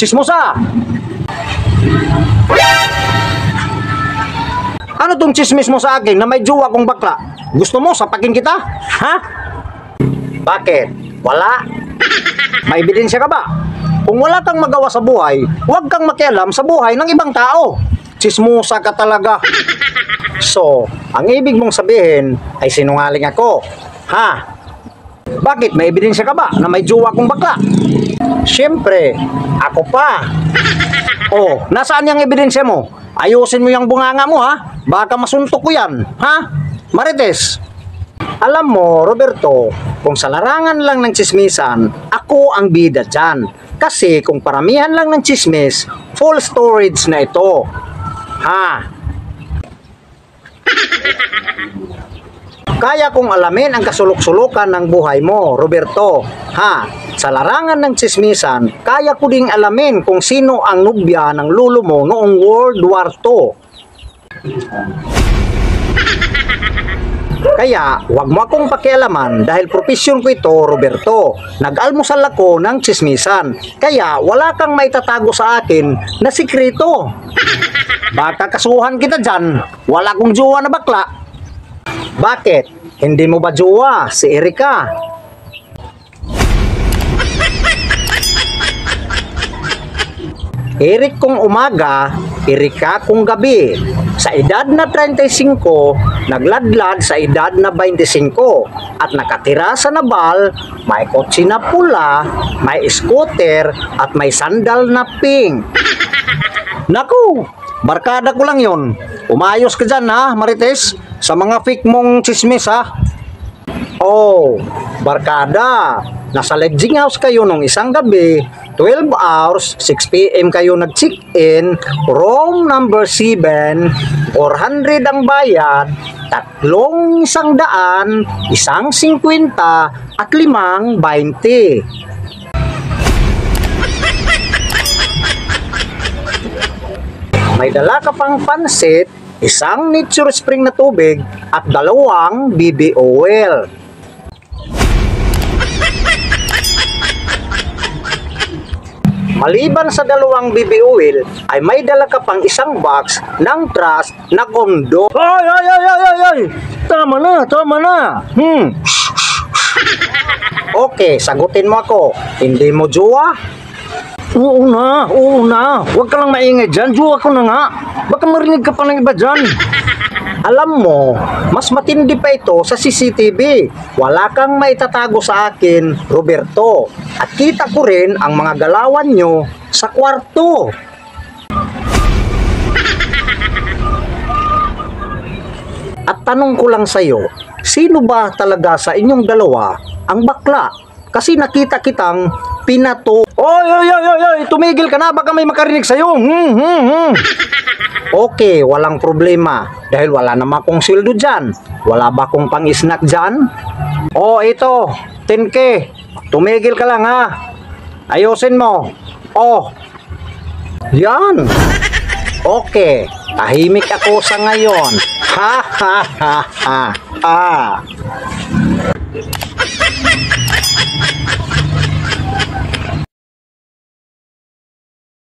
Chismosa! Ano tong chismis mo sa akin na may jowa kong bakla? Gusto mo sapakin kita? Ha? Bakit? Wala? May ebidensya ka ba? Kung wala kang magawa sa buhay, huwag kang makialam sa buhay ng ibang tao. Chismosa ka talaga. So, ang ibig mong sabihin ay sinungaling ako. Ha? Bakit? May ebidensya ka ba na may jowa kong bakla? Siyempre, ako pa. Oh, nasaan yung ebidensya mo? Ayusin mo yung bunganga mo ha. Baka masuntok ko yan. Ha? Marites. Alam mo, Roberto, kung sa larangan lang ng chismisan, ako ang bida dyan. Kasi kung paramihan lang ng chismis, full storage na ito. Ha? Kaya kong alamin ang kasulok-sulukan ng buhay mo, Roberto. Ha? Sa larangan ng chismisan, kaya ko ding alamin kung sino ang nobya ng lolo mo noong World War II. Kaya, wag mo akong pakialaman dahil profesyon ko ito, Roberto. Nag-almusal ako ng chismisan. Kaya, wala kang maitatago sa akin na sikreto. Baka kasuhan kita dyan. Wala kong jowa na bakla. Bakit? Hindi mo ba jowa si Erika? Eric kong umaga, Erika kong gabi. Sa edad na 35, nagladlad sa edad na 25 at nakatira sa Nabal, may kotse na pula, may scooter at may sandal na pink. Naku, barkada ko lang yon. Umayos ka dyan ha, Marites, sa mga fake mong chismis ha. Oh, barkada, nasa lodging house kayo nung isang gabi, 12 hours, 6 PM kayo nag-check-in, room number 7, 400 ang bayad, 3 100, 150 at 5 20. May dala ka pang pansit, 1 nature spring na tubig at 2 BB oil. Maliban sa 2 BB oil, ay may dala ka pang 1 box ng trust na kondo. Ay! Tama na. Okay, sagutin mo ako. Hindi mo jowa? Oo na. Huwag ka lang maingay dyan. Jowa ko na nga. Baka marinig ka pa ng iba dyan. Alam mo, mas matindi pa ito sa CCTV. Wala kang maitatago sa akin, Roberto. At kita ko rin ang mga galawan nyo sa kwarto. At tanong ko lang sa'yo, sino ba talaga sa inyong dalawa ang bakla? Kasi nakita kitang pinato. Oy, tumigil ka na, baka may makarinig sa'yo. Okay, walang problema. Dahil wala naman akong sweldo dyan. Wala ba akong pang-snack dyan? Oh, ito, 10K. Tumigil ka lang ha. Ayusin mo. Oh, yan. Okay, tahimik ako sa ngayon. Ha.